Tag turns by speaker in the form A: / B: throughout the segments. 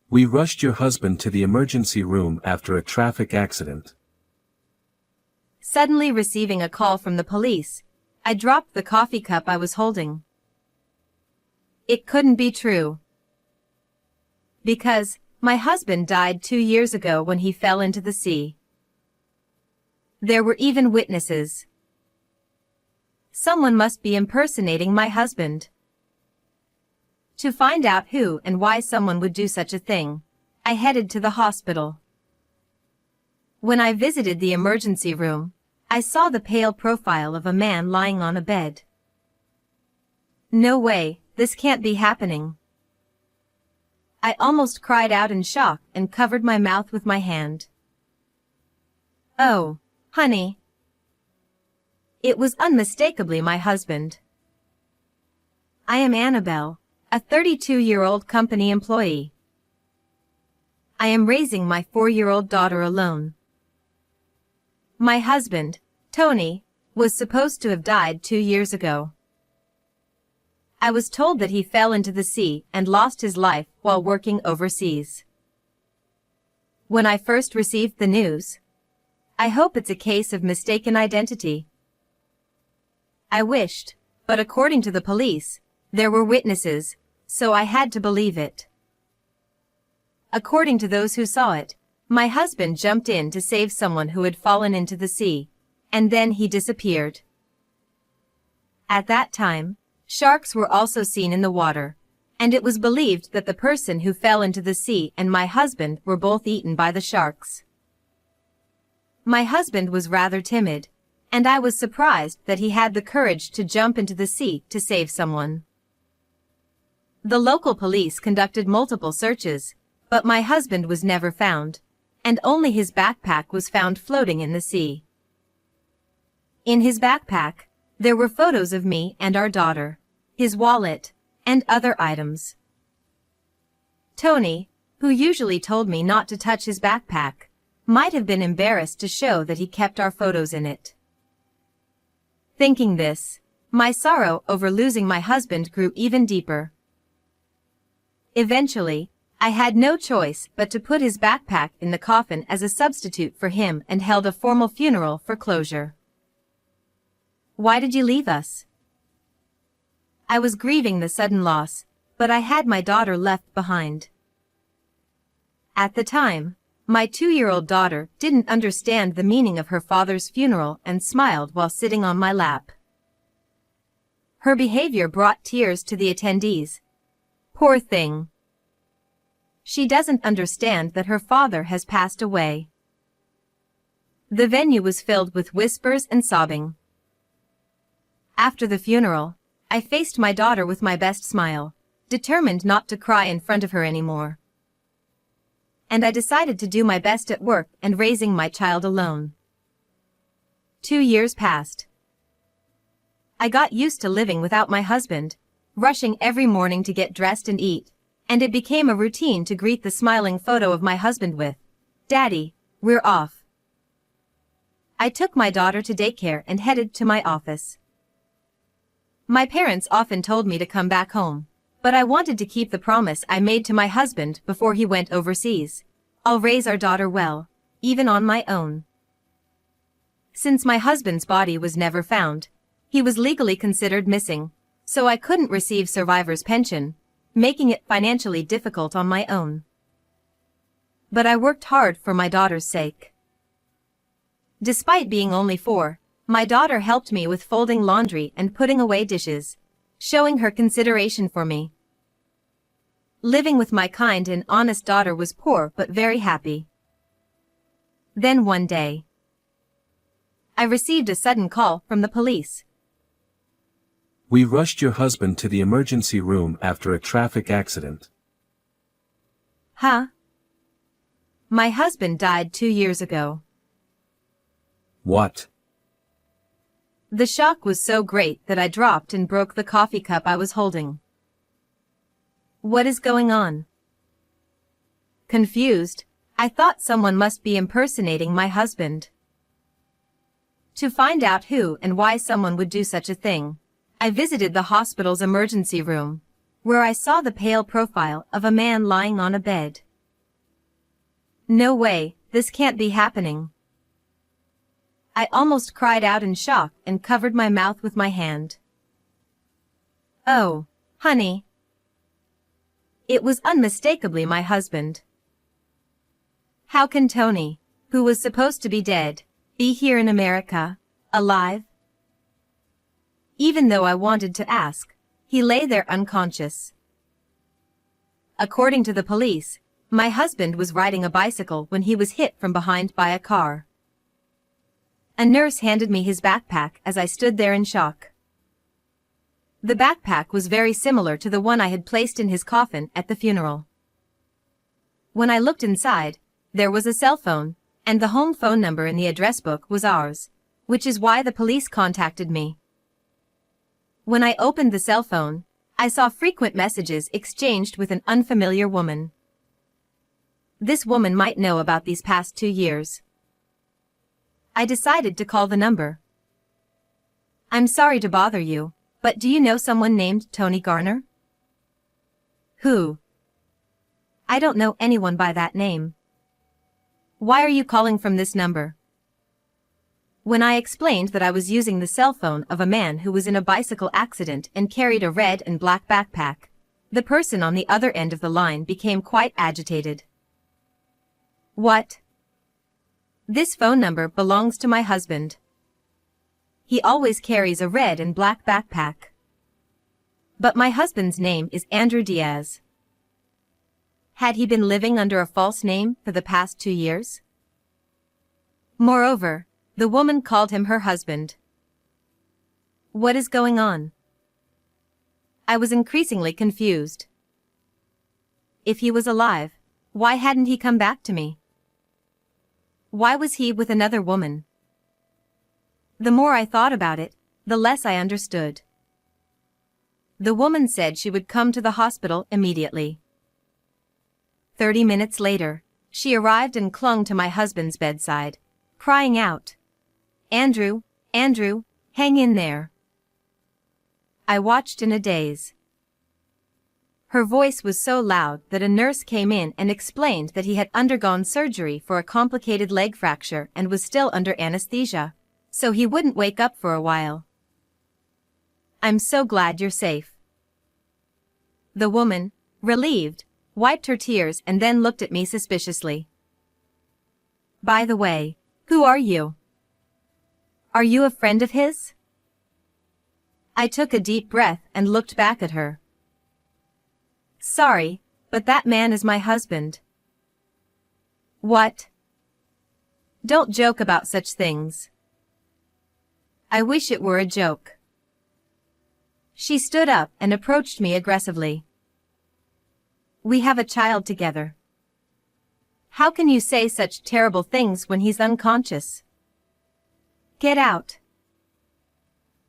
A: We rushed your husband to the emergency room after a traffic accident.
B: Suddenly receiving a call from the police, I dropped the coffee cup I was holding. It couldn't be true. Because my husband died 2 years ago when he fell into the sea. There were even witnesses. Someone must be impersonating my husband. To find out who and why someone would do such a thing, I headed to the hospital. When I visited the emergency room, I saw the pale profile of a man lying on a bed. No way, this can't be happening. I almost cried out in shock and covered my mouth with my hand. Oh, honey. It was unmistakably my husband. I am Annabelle, a 32-year-old company employee. I am raising my 4-year-old daughter alone. My husband, Tony, was supposed to have died 2 years ago. I was told that he fell into the sea and lost his life while working overseas. When I first received the news, I hope it's a case of mistaken identity. I wished, but according to the police, there were witnesses, so I had to believe it. According to those who saw it, my husband jumped in to save someone who had fallen into the sea, and then he disappeared. At that time, sharks were also seen in the water, and it was believed that the person who fell into the sea and my husband were both eaten by the sharks. My husband was rather timid, and I was surprised that he had the courage to jump into the sea to save someone. The local police conducted multiple searches, but my husband was never found, and only his backpack was found floating in the sea. In his backpack, there were photos of me and our daughter, his wallet, and other items. Tony, who usually told me not to touch his backpack, might have been embarrassed to show that he kept our photos in it. Thinking this, my sorrow over losing my husband grew even deeper. Eventually, I had no choice but to put his backpack in the coffin as a substitute for him and held a formal funeral for closure. Why did you leave us? I was grieving the sudden loss, but I had my daughter left behind. At the time, my 2-year-old daughter didn't understand the meaning of her father's funeral and smiled while sitting on my lap. Her behavior brought tears to the attendees. Poor thing. She doesn't understand that her father has passed away. The venue was filled with whispers and sobbing. After the funeral, I faced my daughter with my best smile, determined not to cry in front of her anymore. And I decided to do my best at work and raising my child alone. 2 years passed. I got used to living without my husband, rushing every morning to get dressed and eat, and it became a routine to greet the smiling photo of my husband with, "Daddy, we're off." I took my daughter to daycare and headed to my office. My parents often told me to come back home, but I wanted to keep the promise I made to my husband before he went overseas. I'll raise our daughter well, even on my own. Since my husband's body was never found, he was legally considered missing, so I couldn't receive survivor's pension, making it financially difficult on my own. But I worked hard for my daughter's sake. Despite being only 4, my daughter helped me with folding laundry and putting away dishes, showing her consideration for me. Living with my kind and honest daughter was poor but very happy. Then one day, I received a sudden call from the police.
A: We rushed your husband to the emergency room after a traffic accident.
B: Huh? My husband died 2 years ago.
A: What?
B: The shock was so great that I dropped and broke the coffee cup I was holding. What is going on? Confused, I thought someone must be impersonating my husband. To find out who and why someone would do such a thing, I visited the hospital's emergency room, where I saw the pale profile of a man lying on a bed. No way, this can't be happening. I almost cried out in shock and covered my mouth with my hand. Oh, honey. It was unmistakably my husband. How can Tony, who was supposed to be dead, be here in America, alive? Even though I wanted to ask, he lay there unconscious. According to the police, my husband was riding a bicycle when he was hit from behind by a car. A nurse handed me his backpack as I stood there in shock. The backpack was very similar to the one I had placed in his coffin at the funeral. When I looked inside, there was a cell phone, and the home phone number in the address book was ours, which is why the police contacted me. When I opened the cell phone, I saw frequent messages exchanged with an unfamiliar woman. This woman might know about these past 2 years. I decided to call the number. I'm sorry to bother you, but do you know someone named Tony Garner? Who? I don't know anyone by that name. Why are you calling from this number? When I explained that I was using the cell phone of a man who was in a bicycle accident and carried a red and black backpack, the person on the other end of the line became quite agitated. What? This phone number belongs to my husband. He always carries a red and black backpack. But my husband's name is Andrew Diaz. Had he been living under a false name for the past 2 years? Moreover, the woman called him her husband. What is going on? I was increasingly confused. If he was alive, why hadn't he come back to me? Why was he with another woman? The more I thought about it, the less I understood. The woman said she would come to the hospital immediately. 30 minutes later, she arrived and clung to my husband's bedside, crying out, "Andrew, Andrew, hang in there." I watched in a daze. Her voice was so loud that a nurse came in and explained that he had undergone surgery for a complicated leg fracture and was still under anesthesia, so he wouldn't wake up for a while. "I'm so glad you're safe." The woman, relieved, wiped her tears and then looked at me suspiciously. "By the way, who are you? Are you a friend of his?" I took a deep breath and looked back at her. "Sorry, but that man is my husband." "What? Don't joke about such things." "I wish it were a joke." She stood up and approached me aggressively. "We have a child together. How can you say such terrible things when he's unconscious? Get out."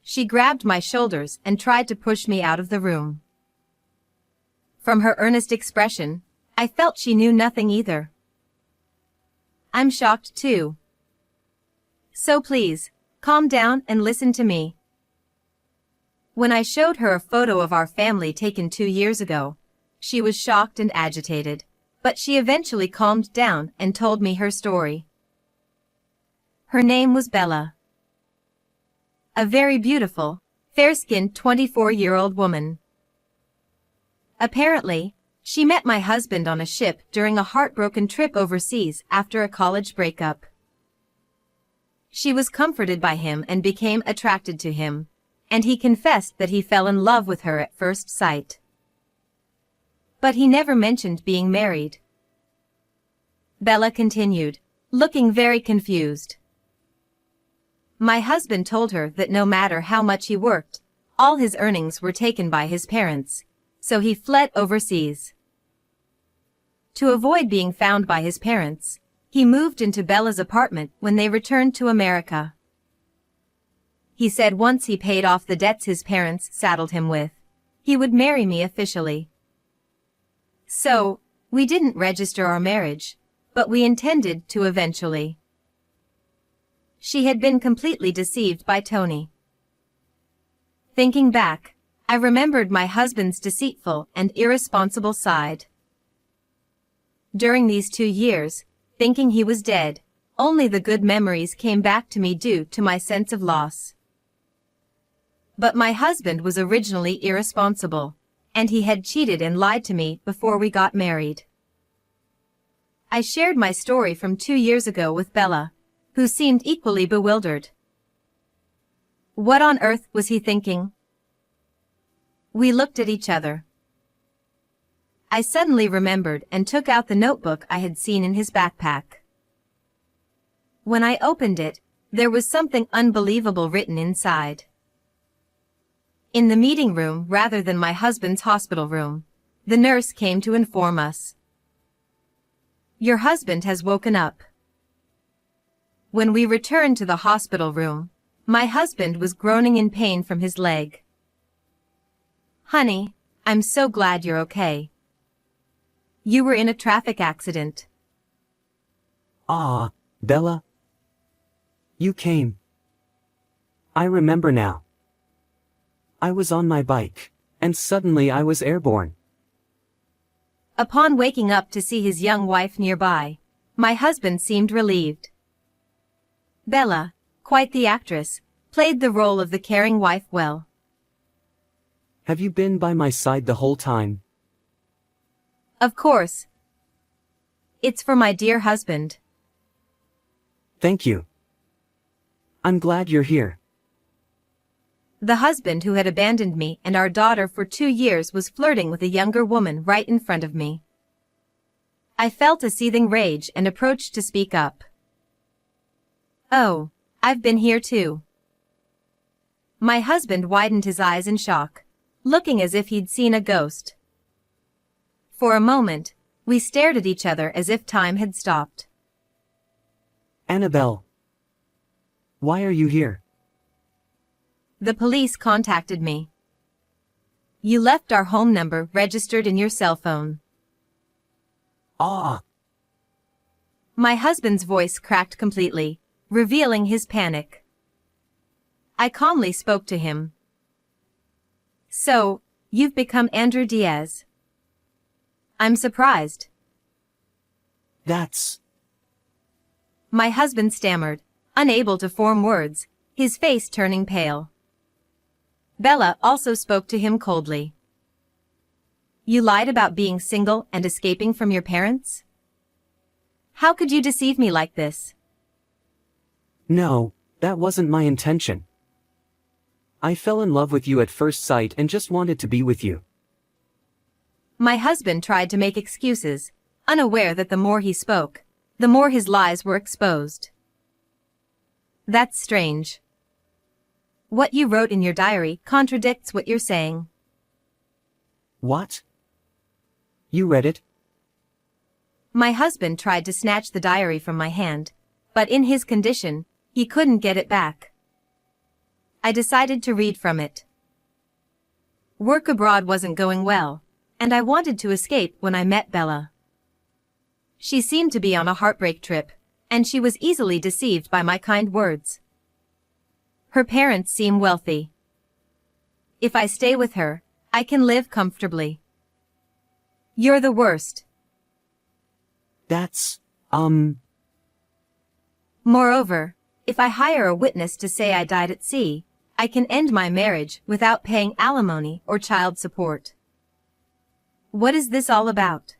B: She grabbed my shoulders and tried to push me out of the room. From her earnest expression, I felt she knew nothing either. I'm shocked too. So please, calm down and listen to me. When I showed her a photo of our family taken 2 years ago, she was shocked and agitated, but she eventually calmed down and told me her story. Her name was Bella. A very beautiful, fair-skinned 24-year-old woman. Apparently, she met my husband on a ship during a heartbroken trip overseas after a college breakup. She was comforted by him and became attracted to him, and he confessed that he fell in love with her at first sight. But he never mentioned being married. Bella continued, looking very confused. My husband told her that no matter how much he worked, all his earnings were taken by his parents, so he fled overseas. To avoid being found by his parents, he moved into Bella's apartment when they returned to America. He said once he paid off the debts his parents saddled him with, he would marry me officially. So, we didn't register our marriage, but we intended to eventually. She had been completely deceived by Tony. Thinking back, I remembered my husband's deceitful and irresponsible side. During these 2 years, thinking he was dead. Only the good memories came back to me due to my sense of loss. But my husband was originally irresponsible, and he had cheated and lied to me before we got married. I shared my story from 2 years ago with Bella, who seemed equally bewildered. What on earth was he thinking? We looked at each other. I suddenly remembered and took out the notebook I had seen in his backpack. When I opened it, there was something unbelievable written inside. In the meeting room rather than my husband's hospital room, the nurse came to inform us. Your husband has woken up. When we returned to the hospital room, my husband was groaning in pain from his leg. Honey, I'm so glad you're okay. You were in a traffic accident.
C: Ah, Bella. You came. I remember now. I was on my bike, and suddenly I was airborne.
B: Upon waking up to see his young wife nearby, my husband seemed relieved. Bella, quite the actress, played the role of the caring wife well.
C: Have you been by my side the whole time?
B: Of course. It's for my dear husband.
C: Thank you. I'm glad you're here.
B: The husband who had abandoned me and our daughter for 2 years was flirting with a younger woman right in front of me. I felt a seething rage and approached to speak up. Oh, I've been here too. My husband widened his eyes in shock, looking as if he'd seen a ghost. For a moment, we stared at each other as if time had stopped.
C: Annabelle. Why are you here?
B: The police contacted me. You left our home number registered in your cell phone.
C: Ah.
B: My husband's voice cracked completely, revealing his panic. I calmly spoke to him. So, you've become Andrew Diaz. I'm surprised.
C: That's...
B: My husband stammered, unable to form words, his face turning pale. Bella also spoke to him coldly. You lied about being single and escaping from your parents? How could you deceive me like this?
C: No, that wasn't my intention. I fell in love with you at first sight and just wanted to be with you.
B: My husband tried to make excuses, unaware that the more he spoke, the more his lies were exposed. That's strange. What you wrote in your diary contradicts what you're saying.
C: What? You read it?
B: My husband tried to snatch the diary from my hand, but in his condition, he couldn't get it back. I decided to read from it. Work abroad wasn't going well, and I wanted to escape when I met Bella. She seemed to be on a heartbreak trip, and she was easily deceived by my kind words. Her parents seem wealthy. If I stay with her, I can live comfortably. You're the worst.
C: That's,
B: Moreover, if I hire a witness to say I died at sea, I can end my marriage without paying alimony or child support. What is this all about?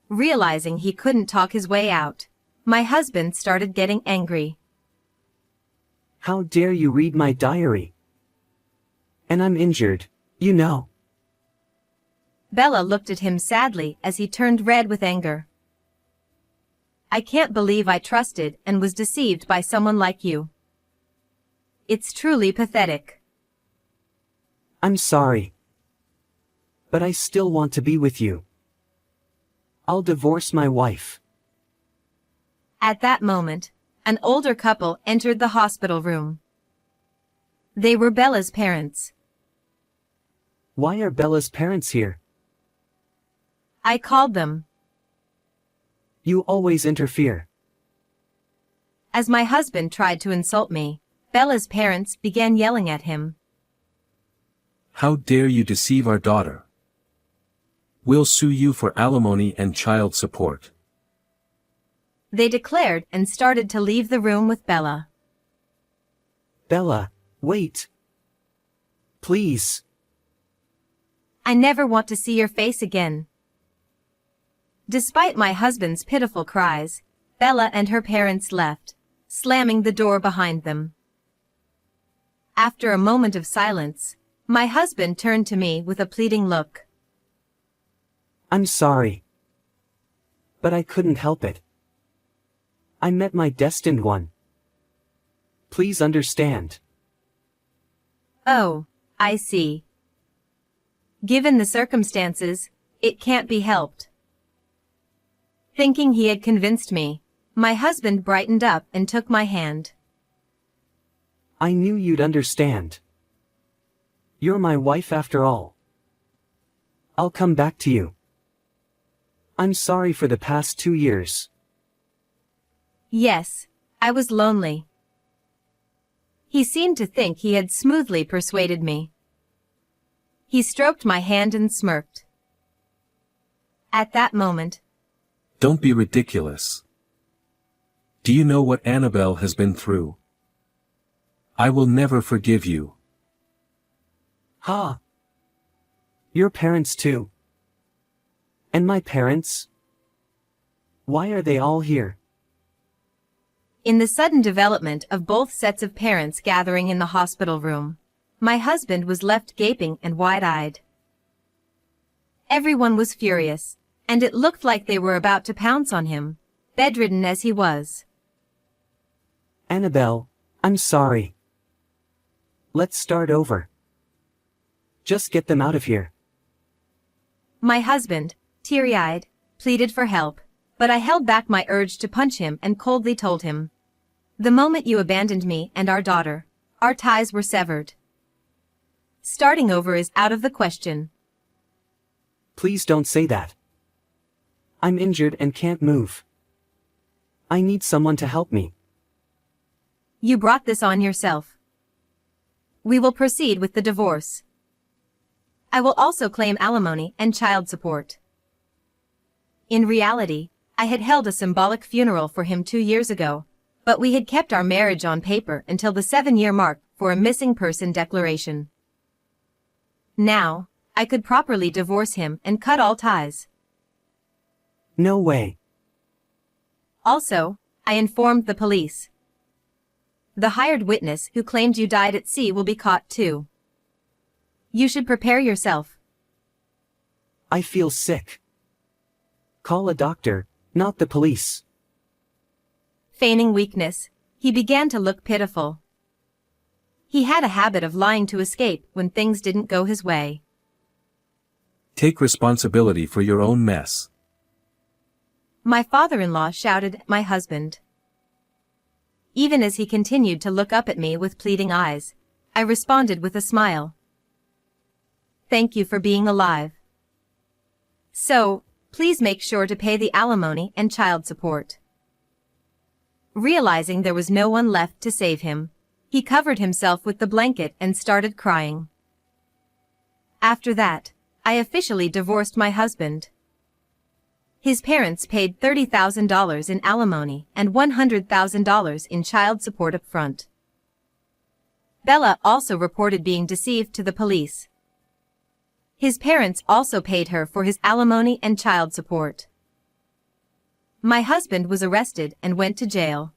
B: Realizing he couldn't talk his way out, my husband started getting angry.
C: How dare you read my diary? And I'm injured, you know.
B: Bella looked at him sadly as he turned red with anger. I can't believe I trusted and was deceived by someone like you. It's truly pathetic.
C: I'm sorry. But I still want to be with you. I'll divorce my wife.
B: At that moment, an older couple entered the hospital room. They were Bella's parents.
C: Why are Bella's parents here?
B: I called them.
C: You always interfere.
B: As my husband tried to insult me, Bella's parents began yelling at him.
A: How dare you deceive our daughter? We'll sue you for alimony and child support.
B: they declared and started to leave the room with Bella.
C: Bella, wait. Please.
B: I never want to see your face again. Despite my husband's pitiful cries, Bella and her parents left, slamming the door behind them. After a moment of silence, my husband turned to me with a pleading look.
C: I'm sorry. But I couldn't help it. I met my destined one. Please understand.
B: Oh, I see. Given the circumstances, it can't be helped. Thinking he had convinced me, my husband brightened up and took my hand.
C: I knew you'd understand. You're my wife after all. I'll come back to you. I'm sorry for the past 2 years.
B: Yes, I was lonely. He seemed to think he had smoothly persuaded me. He stroked my hand and smirked. At that moment,
A: Don't be ridiculous. Do you know what Annabelle has been through? I will never forgive you.
C: Ha! Your parents too. And my parents? Why are they all here?
B: in the sudden development of both sets of parents gathering in the hospital room, my husband was left gaping and wide-eyed. Everyone was furious, and it looked like they were about to pounce on him, bedridden as he was.
C: Annabelle, I'm sorry. Let's start over. Just get them out of here.
B: My husband, teary-eyed, pleaded for help, but I held back my urge to punch him and coldly told him, "The moment you abandoned me and our daughter, our ties were severed. Starting over is out of the question."
C: Please don't say that. I'm injured and can't move. I need someone to help me.
B: You brought this on yourself. We will proceed with the divorce. I will also claim alimony and child support. In reality, I had held a symbolic funeral for him 2 years ago, but we had kept our marriage on paper until the 7-year mark for a missing person declaration. Now, I could properly divorce him and cut all ties.
C: No way.
B: Also, I informed the police. The hired witness who claimed you died at sea will be caught too. You should prepare yourself.
C: I feel sick. Call a doctor, not the police.
B: Feigning weakness, he began to look pitiful. He had a habit of lying to escape when things didn't go his way.
A: Take responsibility for your own mess.
B: My father-in-law shouted at my husband. Even as he continued to look up at me with pleading eyes, I responded with a smile. Thank you for being alive. So, please make sure to pay the alimony and child support. Realizing there was no one left to save him, he covered himself with the blanket and started crying. After that, I officially divorced my husband. His parents paid $30,000 in alimony and $100,000 in child support up front. Bella also reported being deceived to the police. His parents also paid her for his alimony and child support. My husband was arrested and went to jail.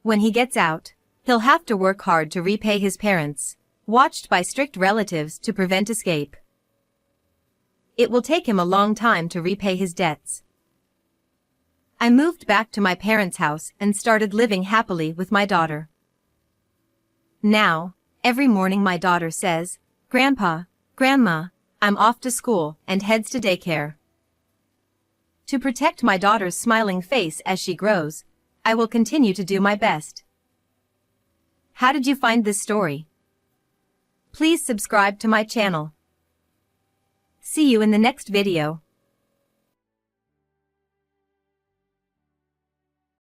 B: When he gets out, he'll have to work hard to repay his parents, watched by strict relatives to prevent escape. It will take him a long time to repay his debts. I moved back to my parents' house and started living happily with my daughter. Now, every morning my daughter says, "Grandpa, Grandma, I'm off to school," and heads to daycare. To protect my daughter's smiling face as she grows, I will continue to do my best. How did you find this story? Please subscribe to my channel. See you in the next video.